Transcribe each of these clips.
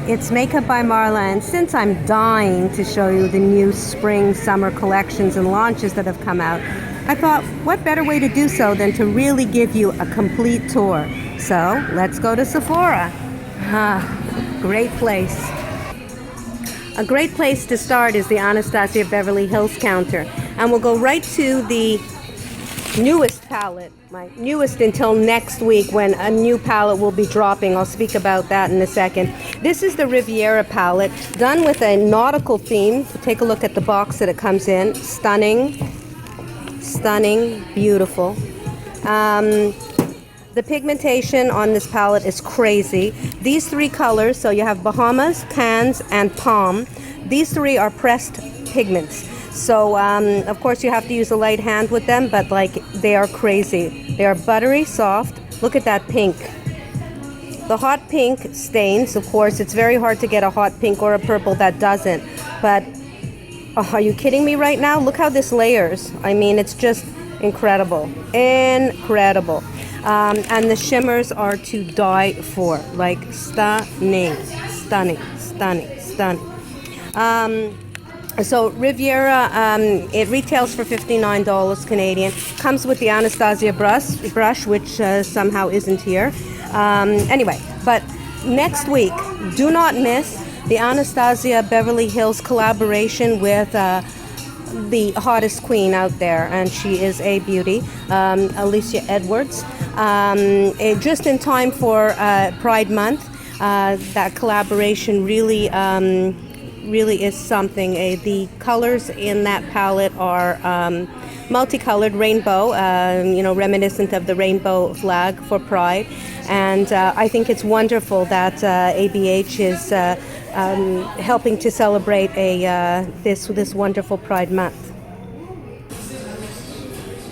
It's Makeup by Marla, and since I'm dying to show you the new spring summer collections and launches that have come out, I thought what better way to do so than to really give you a complete tour. So let's go to Sephora. Great place. A great place to start is the Anastasia Beverly Hills counter, and we'll go right to the newest palette, my newest until next week when a new palette will be dropping. I'll speak about that in a second. This is the Riviera Palette, done with a nautical theme. Take a look at the box that it comes in. Stunning, stunning, beautiful. The pigmentation on this palette is crazy. These three colors, so you have Bahamas, Cannes, and Palm. These three are pressed pigments. So, of course, you have to use a light hand with them, but like, they are crazy. They are buttery soft. Look at that pink. The hot pink stains, of course, it's very hard to get a hot pink or a purple that doesn't. But, oh, are you kidding me right now? Look how this layers. I mean, it's just incredible. Incredible. And the shimmers are to die for. Like, stunning, stunning, stunning, stunning. So Riviera, it retails for $59 Canadian. Comes with the Anastasia brush, which somehow isn't here. Anyway, but next week, do not miss the Anastasia Beverly Hills collaboration with the hottest queen out there, and she is a beauty, Alicia Edwards. Just in time for Pride Month, that collaboration really is something. The colors in that palette are multicolored, rainbow, reminiscent of the rainbow flag for Pride. And I think it's wonderful that ABH is helping to celebrate this wonderful Pride Month.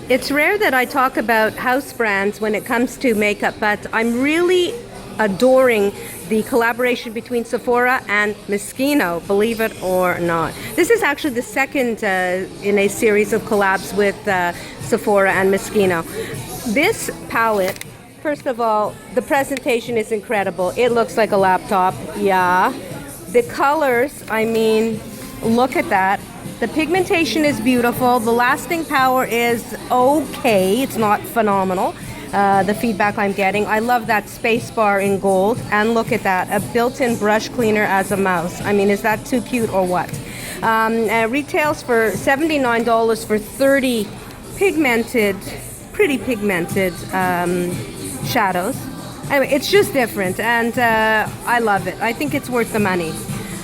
It's rare that I talk about house brands when it comes to makeup, but I'm really adoring the collaboration between Sephora and Moschino, believe it or not. This is actually the second in a series of collabs with Sephora and Moschino. This palette, first of all, the presentation is incredible. It looks like a laptop, yeah. The colors, I mean, look at that. The pigmentation is beautiful. The lasting power is okay. It's not phenomenal. The feedback I'm getting. I love that space bar in gold, and look at that, a built-in brush cleaner as a mouse. I mean, is that too cute or what? Retails for $79 for 30 pretty pigmented shadows. Anyway, it's just different, and I love it. I think it's worth the money.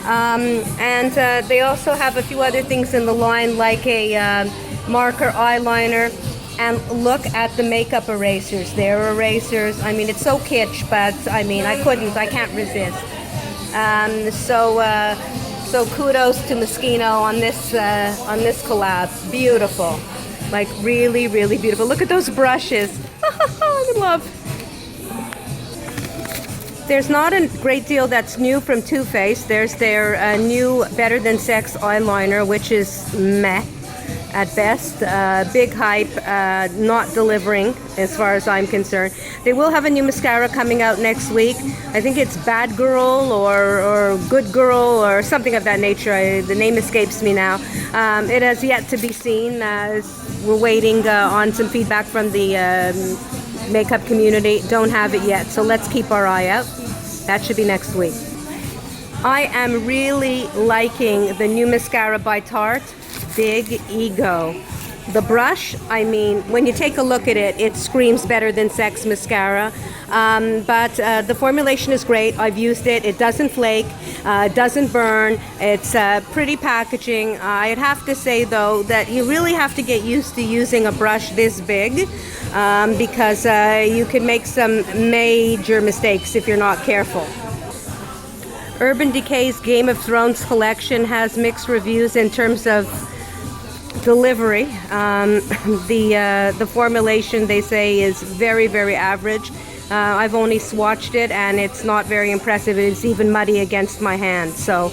And they also have a few other things in the line, like a marker eyeliner. And look at the makeup erasers. They're erasers. I mean, it's so kitsch, but I mean, I can't resist. So kudos to Moschino on this collab. Beautiful, like really, really beautiful. Look at those brushes. I love. There's not a great deal that's new from Too Faced. There's their new Better Than Sex eyeliner, which is meh at best. Big hype, not delivering as far as I'm concerned. They will have a new mascara coming out next week. I think it's Bad Girl or Good Girl or something of that nature. The name escapes me now. It has yet to be seen. We're waiting on some feedback from the makeup community. Don't have it yet, so let's keep our eye out. That should be next week. I am really liking the new mascara by Tarte, Big Ego. The brush, I mean, when you take a look at it, it screams Better Than Sex mascara. But the formulation is great. I've used it. It doesn't flake, doesn't burn. It's pretty packaging. I'd have to say, though, that you really have to get used to using a brush this big because you can make some major mistakes if you're not careful. Urban Decay's Game of Thrones collection has mixed reviews in terms of delivery. The formulation, they say, is very, very average. I've only swatched it, and it's not very impressive. It's even muddy against my hand. So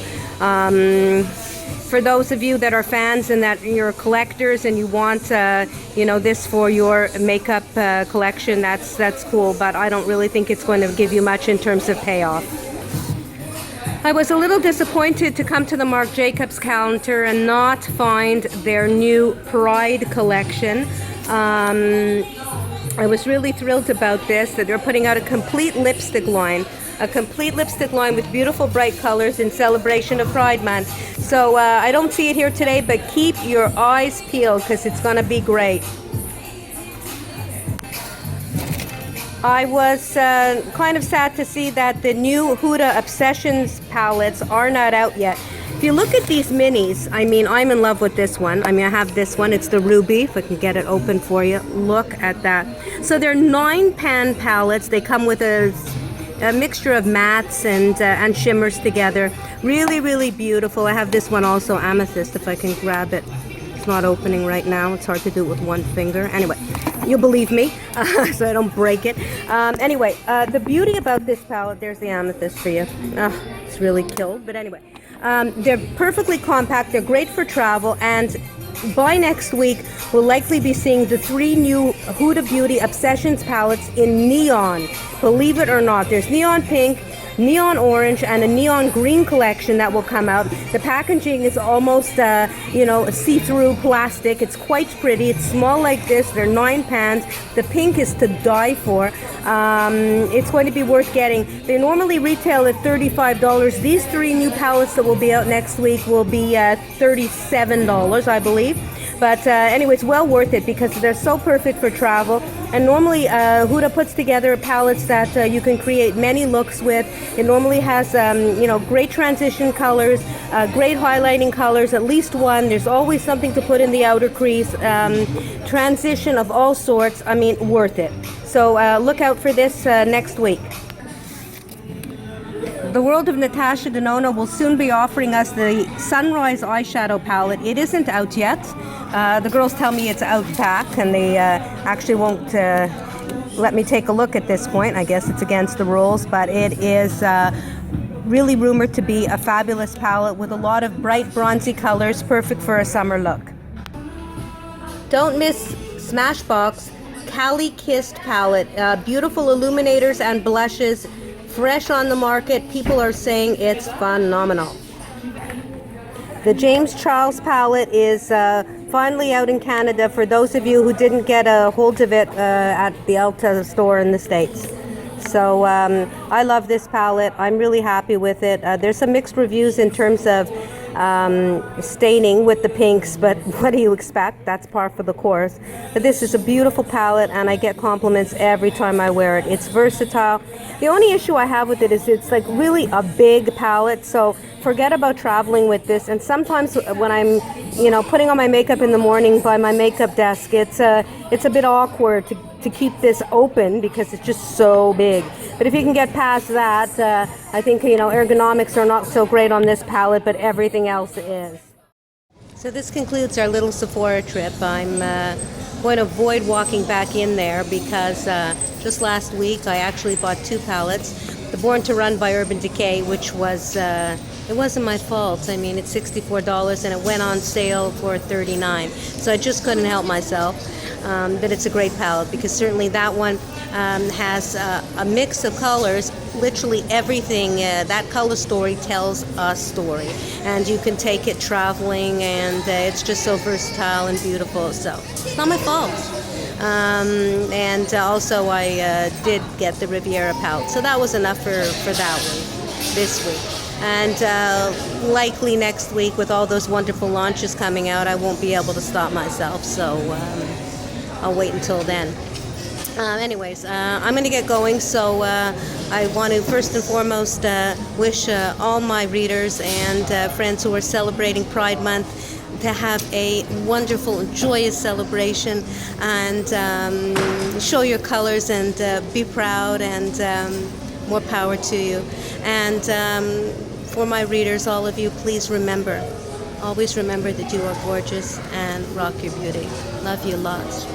for those of you that are fans and that you're collectors and you want this for your makeup collection, that's cool, but I don't really think it's going to give you much in terms of payoff. I was a little disappointed to come to the Marc Jacobs counter and not find their new Pride collection. I was really thrilled about this, that they're putting out a complete lipstick line. A complete lipstick line with beautiful bright colors in celebration of Pride Month. So I don't see it here today, but keep your eyes peeled because it's going to be great. I was kind of sad to see that the new Hooter Obsessions palettes are not out yet. If you look at these minis, I mean, I'm in love with this one. I mean, I have this one. It's the Ruby, if I can get it open for you. Look at that. So they're 9-pan palettes. They come with a mixture of mattes and shimmers together. Really, really beautiful. I have this one also, Amethyst, if I can grab it. It's not opening right now. It's hard to do it with one finger. Anyway, you'll believe me, so I don't break it. Anyway, the beauty about this palette, there's the Amethyst for you. It's really killed, but anyway. They're perfectly compact. They're great for travel, and by next week, we'll likely be seeing the 3 new Huda Beauty Obsessions palettes in neon. Believe it or not, there's neon pink, neon orange, and a neon green collection that will come out. The packaging is almost, see-through plastic. It's quite pretty. It's small like this. They're 9 pans. The pink is to die for. It's going to be worth getting. They normally retail at $35. These 3 new palettes that will be out next week will be $37, I believe. But anyway, it's well worth it because they're so perfect for travel. And normally, Huda puts together palettes that you can create many looks with. It normally has, great transition colors, great highlighting colors, at least one. There's always something to put in the outer crease. Transition of all sorts. I mean, worth it. So look out for this next week. The World of Natasha Denona will soon be offering us the Sunrise eyeshadow palette. It isn't out yet. The girls tell me it's out back, and they actually won't let me take a look at this point. I guess it's against the rules, but it is really rumored to be a fabulous palette with a lot of bright bronzy colors, perfect for a summer look. Don't miss Smashbox Cali Kissed palette. Beautiful illuminators and blushes. Fresh on the market. People are saying it's phenomenal. The James Charles palette is finally out in Canada for those of you who didn't get a hold of it at the Ulta store in the States. So I love this palette. I'm really happy with it. There's some mixed reviews in terms of staining with the pinks, but what do you expect? That's par for the course. But this is a beautiful palette, and I get compliments every time I wear it. It's versatile. The only issue I have with it is it's like really a big palette, so forget about traveling with this. And sometimes when I'm putting on my makeup in the morning by my makeup desk, it's a bit awkward to keep this open because it's just so big. But if you can get past that, I think ergonomics are not so great on this palette, but everything else is. So this concludes our little Sephora trip. I'm going to avoid walking back in there because just last week I actually bought 2 palettes. The Born to Run by Urban Decay, which was it wasn't my fault. I mean, it's $64 and it went on sale for $39. So I just couldn't help myself. But it's a great palette because certainly that one has a mix of colors. Literally everything, that color story tells a story. And you can take it traveling, and it's just so versatile and beautiful. So it's not my fault. And also I did get the Riviera Palette. So that was enough for that week, this week. And likely next week, with all those wonderful launches coming out, I won't be able to stop myself. So I'll wait until then. Anyways, I'm going to get going, so I want to first and foremost wish all my readers and friends who are celebrating Pride Month to have a wonderful and joyous celebration, and show your colors and be proud, and more power to you. And for my readers, all of you, please remember, always remember that you are gorgeous and rock your beauty. Love you lots.